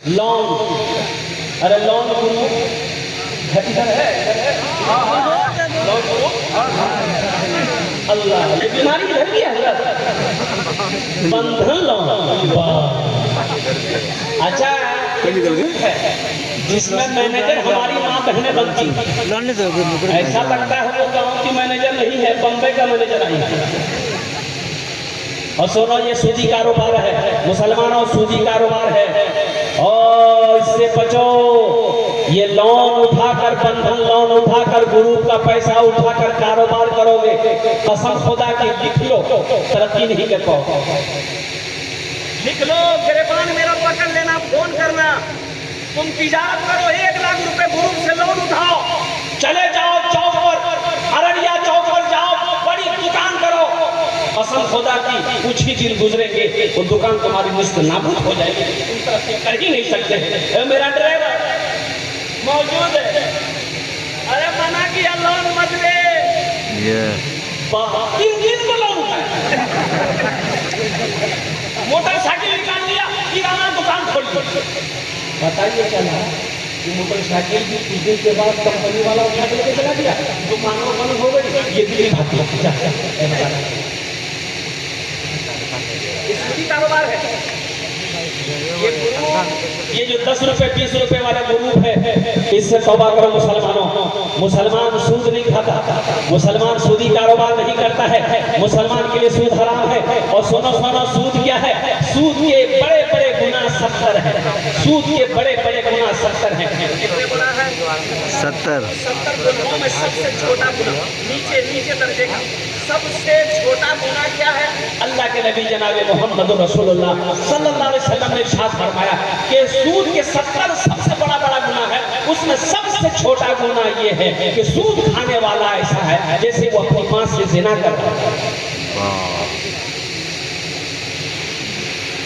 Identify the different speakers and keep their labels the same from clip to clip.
Speaker 1: लौंग, अरे लौंग गुरु इधर है, लौंग गुरु अल्लाह, ये बीमारी इधर की है बंधन लौंग। अच्छा है जिसमें मैनेजर हमारी माँ बहनें बनती, ऐसा लगता है वो गाँव की मैनेजर नहीं है, बम्बई का मैनेजर आई है। और सुनो ये सूदी कारोबार है, मुसलमानों सूदी कारोबार है और इससे बचो। ये लोन उठाकर, बंधन लोन उठाकर, गुरु का पैसा उठाकर कारोबार करोगे, कसम खुदा की लिख लो, तरक्की नहीं कर पाओगे। लिख लो, गिरबान मेरा पकड़ लेना, फोन करना, तुम तिजारत करो, 1 लाख रुपए गुरु से लोन उठाओ, चले जाओ चौक पर, अररिया चौक पर जाओ, बड़ी दुकान करो, कसम खुदा की कुछ ही दिन गुजरेंगे वो दुकान तुम्हारी निस्त नाबूद हो जाएगी, तुम तरक्की कर ही नहीं सकते। मेरा ड्राइवर मौजूद है, अरे मना किया लोन मत ले, 3 दिन को लोन मोटरसाइकिल निकाल लिया, किराना दुकान खोल ली। बताइए क्या कि मोटरसाइकिल भी कुछ दिन के बाद कंपनी वाला उठा के लेके चला गया, दुकान बंद हो गई, ये दिल्ली भाग गया। कारोबार है ये जो 10 रुपए 20 रुपए वाला गुरूप है, इससे तौबा करो मुसलमानों। मुसलमान सूद नहीं खाता, मुसलमान सूदी कारोबार नहीं करता है, मुसलमान के लिए सूद हराम है। और सुनो सुनो, सूद क्या है? सूद के बड़े बड़े गुनाह 70 है, सूद के बड़े बड़े गुनाह 70 है। कितने गुनाह है? 70 गुनाहों में सबसे छोटा गुनाह, नीचे दर्जे का सबसे छोटा गुनाह क्या है? अल्लाह के नबी जनाब मोहम्मद रसूलुल्लाह सल्लल्लाहु अलैहि वसल्लम ने इरशाद फरमाया कि सूद के 70 सबसे बड़ा गुनाह है, उसमें सबसे छोटा गुनाह ये है कि सूद खाने वाला ऐसा है जैसे वो अपनी मां से जिना कर रहा है।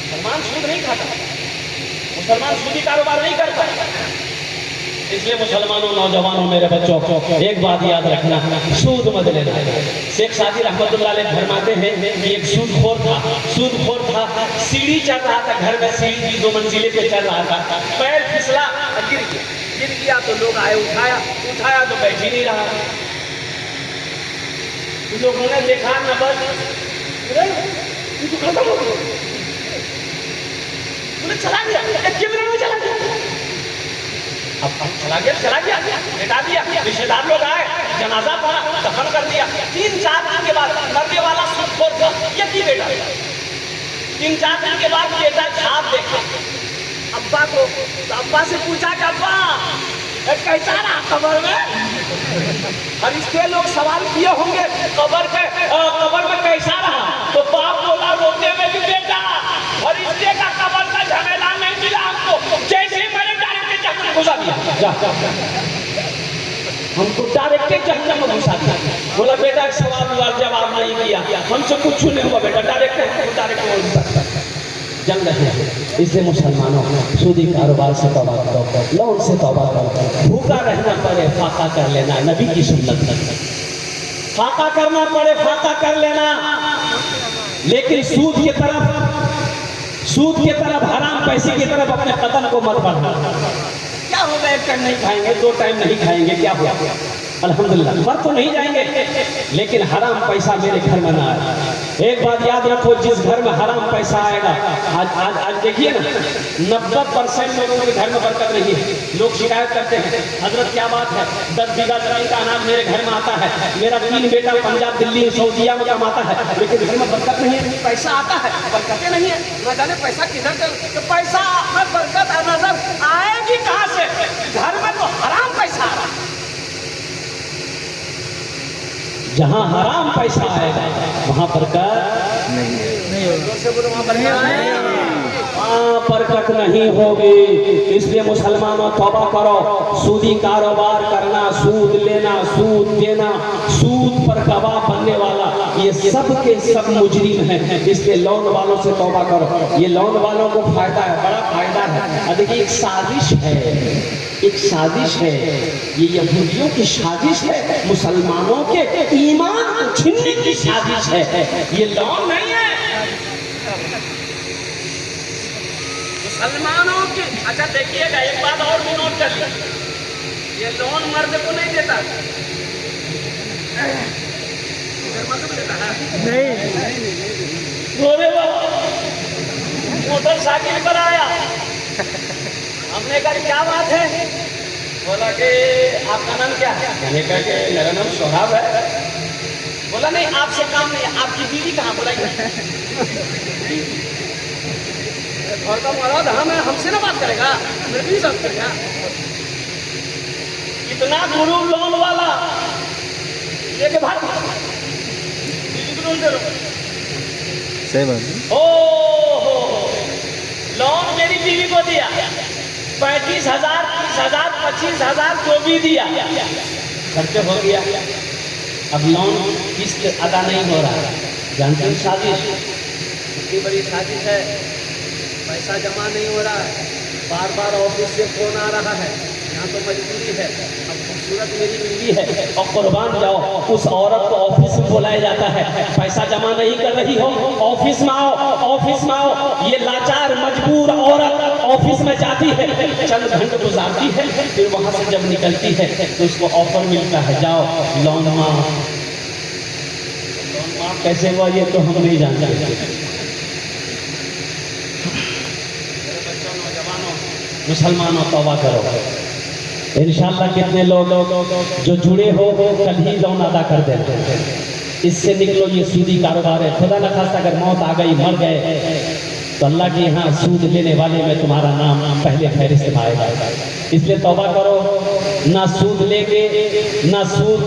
Speaker 1: मुसलमान सूद नहीं खाता, मुसलमान सूदी कारोबार नहीं करता। इसलिए मुसलमानों, नौजवानों, मेरे बच्चों, एक बात याद रखना, सूद मत लेना। शेख सादी रहमतुल्लाह अलैह फरमाते हैं कि एक सूदखोर था, सीढ़ी चढ़ रहा था, घर में सीढ़ी 2 मंजिले पे चढ़ रहा था, पैर फिसला, गिर गया तो लोग आए, उठाया तो बैठ ही नहीं रहा। लोगों ने देखा न बस खत्म हो गया, चला गया, एक कैमरा में चला गया, अब चला गया, मिटा दिया। रिश्तेदार लोग आए, जनाजा पड़ा, दफन कर दिया। 3-4 दिन के बाद मरने वाला सूदखोर था, ये की बेटा 3-4 दिन के बाद बेटा छाप देखा अब्बा को, तो अब्बा से पूछा कि अब्बा कैसा रहा कब्र में? फरिश्ते लोग सवाल किए होंगे कब्र में कैसा रहा, तो बाप बोला रोते में कि बेटा फरिश्ते का कब्र का झमेला नहीं मिला हमको, जैसे ही मैंने डायरेक्ट जहन्नम घुसा दिया, हमको डायरेक्ट जहन्नम में घुसा दिया। बोला बेटा सवाल जवाब नहीं किया, हमसे कुछ नहीं हुआ बेटा, डायरेक्ट जंग है। इसलिए मुसलमानों, सूदी कारोबार से तौबा करो, लोन से तौबा करो, भूखा रहना पड़े फाका कर लेना, नबी की सुन्नत है, फाका करना पड़े फाका कर लेना, लेकिन सूद की तरफ हराम पैसे की तरफ अपने कदम को मत बढ़ाना। क्या होगा, 1 टाइम नहीं खाएंगे, 2 टाइम नहीं खाएंगे, क्या हुआ? अल्हम्दुलिल्लाह, मर तो नहीं जाएंगे, लेकिन हराम पैसा मेरे घर में ना आए। एक बात याद रखो, जिस घर में हराम पैसा आएगा, आज देखिए ना, 90% लोगों के घर में बरकत नहीं है। लोग शिकायत करते हैं, हजरत क्या बात है, 10 बीघा जमीन का अनाज मेरे घर में आता है, मेरा 3 बेटा पंजाब, दिल्ली, सऊदीया में कमाता है, लेकिन घर में बरकत नहीं है। पैसा आता है, बरकतें नहीं है, न जाने पैसा किधर चल, तो पैसा में बरकत नजर आएगी कहाँ से? घर में तो हराम पैसा आ रहा है। जहाँ हराम पैसा आएगा वहाँ बरकत नहीं होगी। इसलिए मुसलमानों तौबा करो, सूदी कारोबार करना, सूद लेना, सूद देना, सूद पर गवाह बनने वाला, ये सब के सब मुजरिम हैं। इसलिए लोन वालों से तौबा करो। ये लोन वालों को फायदा है, बड़ा फायदा है। देखिए एक साजिश है, ये यहूदियों की साजिश है, मुसलमानों के ईमान को छीनने की साजिश है, ये लोन नहीं है मुसलमानों के। अच्छा देखिएगा एक बात और भी नोट कर लीजिए, ये लोन मर्द को नहीं देता, नहीं। मोटरसाइकिल पर आया, हमने कहा क्या बात है, बोला कि आपका नाम क्या है, मैंने कहा कि मेरा नाम सोहाब है। बोला नहीं आपसे काम नहीं, आपकी बीवी कहाँ, बोला और का मरद हमें हमसे ना बात करेगा, मेरे भी बात करेगा। इतना गुरु लोन वाला लेके भाग,
Speaker 2: सही बात।
Speaker 1: ओ लोन मेरी बीवी को दिया 35,000, 30,000, 25,000 जो भी दिया, खर्चे हो गया। अब लोन किस्त अदा नहीं हो रहा, जानते हैं साजिश, इतनी बड़ी साजिश है, पैसा जमा नहीं हो रहा है, बार बार ऑफिस से फोन आ रहा है, यहाँ तो मजबूरी है, अब खूबसूरत मेरी बीवी है और कुर्बान जाओ, उस औरत को ऑफिस में बुलाया जाता है, पैसा जमा नहीं कर रही हो, ऑफिस में आओ, ऑफिस में आओ। ये लाचार मजबूर औरत ऑफिस में जाती है, चंद घंटे गुजारती है, फिर वहां से जब निकलती है तो उसको ऑफर मिलता है, जाओ लोन माफ। लोन माफ कैसे हुआ ये तो हम नहीं जानते। मुसलमानों तौबा करो, इंशाअल्लाह कितने लोग जो जुड़े हो कल ही लोन अदा कर देते हैं, इससे निकलो, ये सूदी कारोबार है। खुदा न खास्ता अगर मौत आ गई, मर गए, तो अल्लाह के यहाँ सूद लेने वाले में तुम्हारा नाम पहले फहरिस्त में आएगा। इसलिए तौबा करो, ना सूद लेंगे, ना सूद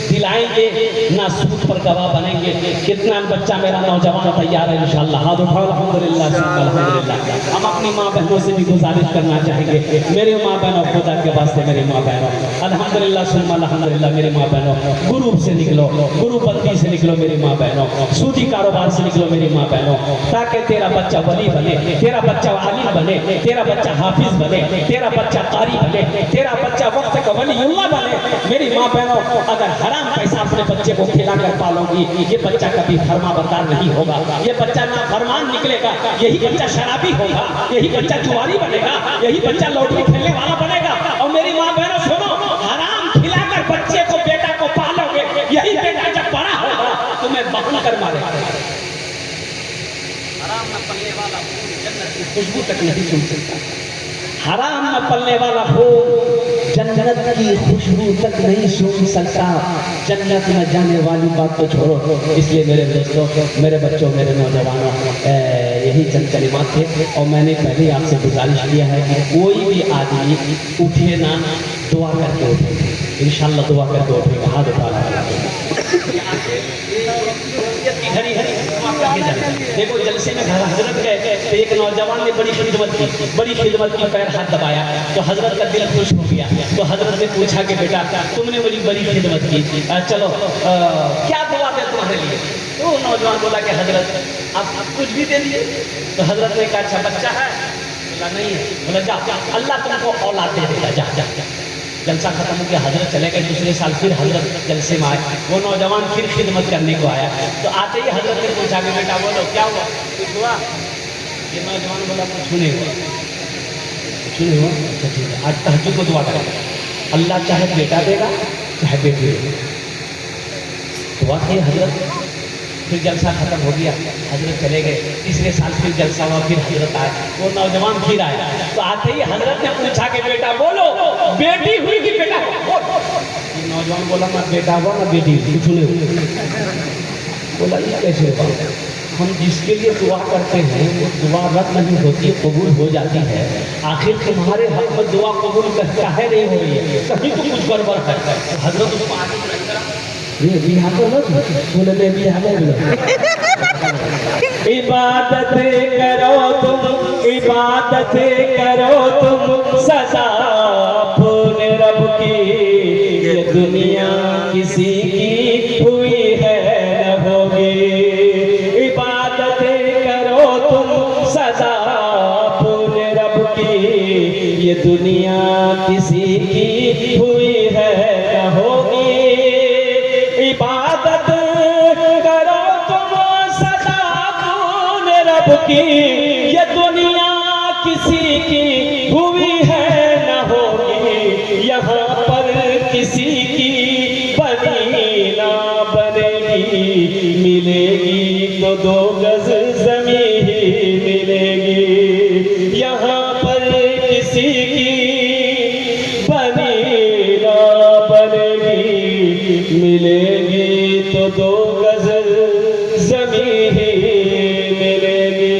Speaker 1: दिलाएंगे, ना सूद पर गवाह बनेंगे। कितना बच्चा मेरा नौजवान तैयार है इंशाअल्लाह, हाथ उठाओ, अल्हम्दुलिल्लाह अल्हम्दुलिल्लाह। हम अपनी माँ बहनों से भी गुजारिश करना चाहेंगे, मेरे माँ बहनों, खुदा के वास्ते मेरी माँ बहनों, अल्हम्दुलिल्लाह सुम्मा अल्हम्दुलिल्लाह, मेरी माँ बहनों, गुरु से निकलो, गुरुपंथी से निकलो मेरी माँ बहनों, सूदी कारोबार से निकलो मेरी माँ बहनों, ताकि तेरा बच्चा वली बने, तेरा बच्चा आलिम बने, तेरा बच्चा हाफिज बने, तेरा बच्चा कारी बने, तेरा बच्चा वक्त का वलीउल्लाह बने। मेरी माँ बहनों, अगर हराम पैसा अपने बच्चे को खिलाकर पालोगी, ये बच्चा कभी फरमाबरदार नहीं होगा, ये बच्चा ना फरमान निकलेगा, यही बच्चा शराबी होगा, यही बच्चा जुआरी बनेगा, यही बच्चा लॉटरी खेलने वाला बनेगा। और मेरी माँ बहनों सुनो, हराम खिलाकर बच्चे को, बेटा को पालोगे, यही बेटा जब बड़ा होगा तुम्हें बहन कर मारेगा। हराम न पलने वाला जन्नत की खुशबू तक नहीं सुन सकता, हराम न पलने वाला फूल जन्नत की खुशबू तक नहीं सूंघ सकता। जन्नत में जाने वाली बात तो छोड़ो। इसलिए मेरे दोस्तों, मेरे बच्चों, मेरे नौजवानों, यही चंद कलिमात थे। और मैंने पहले आपसे गुजारिश किया है कि कोई भी आदमी उठे ना, दुआ करके उठे, इंशाअल्लाह दुआ करके उठेगा। हाथ उठा देखो, जलसे में हजरत गए तो एक नौजवान ने बड़ी खिदमत की, पैर हाथ दबाया तो हजरत का दिल खुश हो गया। तो हजरत ने पूछा कि बेटा तुमने बड़ी खिदमत की, चलो क्या दुआ दे तुम्हारे लिए। तो नौजवान बोला कि हजरत आप कुछ भी दे दिए। तो हजरत ने कहा अच्छा बच्चा है, बोला नहीं है। बोला जा, अल्लाह तुमको औलाद दे देगा, जा जा। जलसा खत्म हो गया, हजरत चले गए। दूसरे साल फिर हजरत जलसे में आए, वो नौजवान फिर खिदमत करने को आया। तो आते ही हजरत ने पूछा कि बेटा बोलो क्या हुआ, कुछ हुआ? ये नौजवान बोला कुछ नहीं हुआ, कुछ नहीं हुआ। अच्छा ठीक है, आज तहज्जुद को दुआ करें, अल्लाह चाहे बेटा देगा चाहे बेटी देगा। दुआ की हजरत, फिर जलसा खत्म हो गया, हजरत चले गए। तीसरे साल फिर जलसा हुआ, फिर हजरत आए, वो नौजवान फिर आया। तो आते ही हजरत ने पूछा कि बेटा बोलो बेटी हुई कि बेटा? नौजवान बोला ना बेटा हुआ ना बेटी, कुछ नहीं हुआ। बोला ये कैसे हुआ? हम जिसके लिए दुआ करते हैं वो दुआ रद्द नहीं होती, कबूल हो जाती है। आखिर तुम्हारे हक में दुआ कबूल काहे नहीं हो रही है? कहीं तो कुछ गड़बड़ है। हजरत उसको आगे बिहार बोले इबादत करो तुम, इबादत करो तुम, सजा अपने रब की, ये दुनिया किसी की हुई है न होगी। इबादत करो तुम, सजा अपने रब की, ये दुनिया किसी की हुई है न होगी। इबादत करो तुम, सदा अपने रब की, ये दुनिया किसी की हुई दो गज ज़मीं ही मिलेगी, यहाँ पर किसी की बनी ना बनेगी, मिलेगी तो दो गज ज़मीं ही मिलेगी।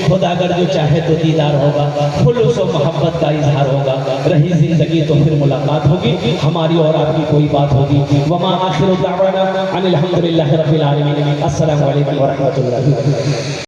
Speaker 1: खुदा अगर जो चाहे तो दीदार होगा, खुलूस और मोहब्बत का इजहार होगा, रही जिंदगी तो फिर मुलाकात होगी, हमारी और आपकी कोई बात होगी। वमा आखिरु दावाना अनिल हम्दुलिल्लाहि रब्बिल आलमीन। अस्सलामु अलैकुम व रहमतुल्लाहि व बरकातुहू।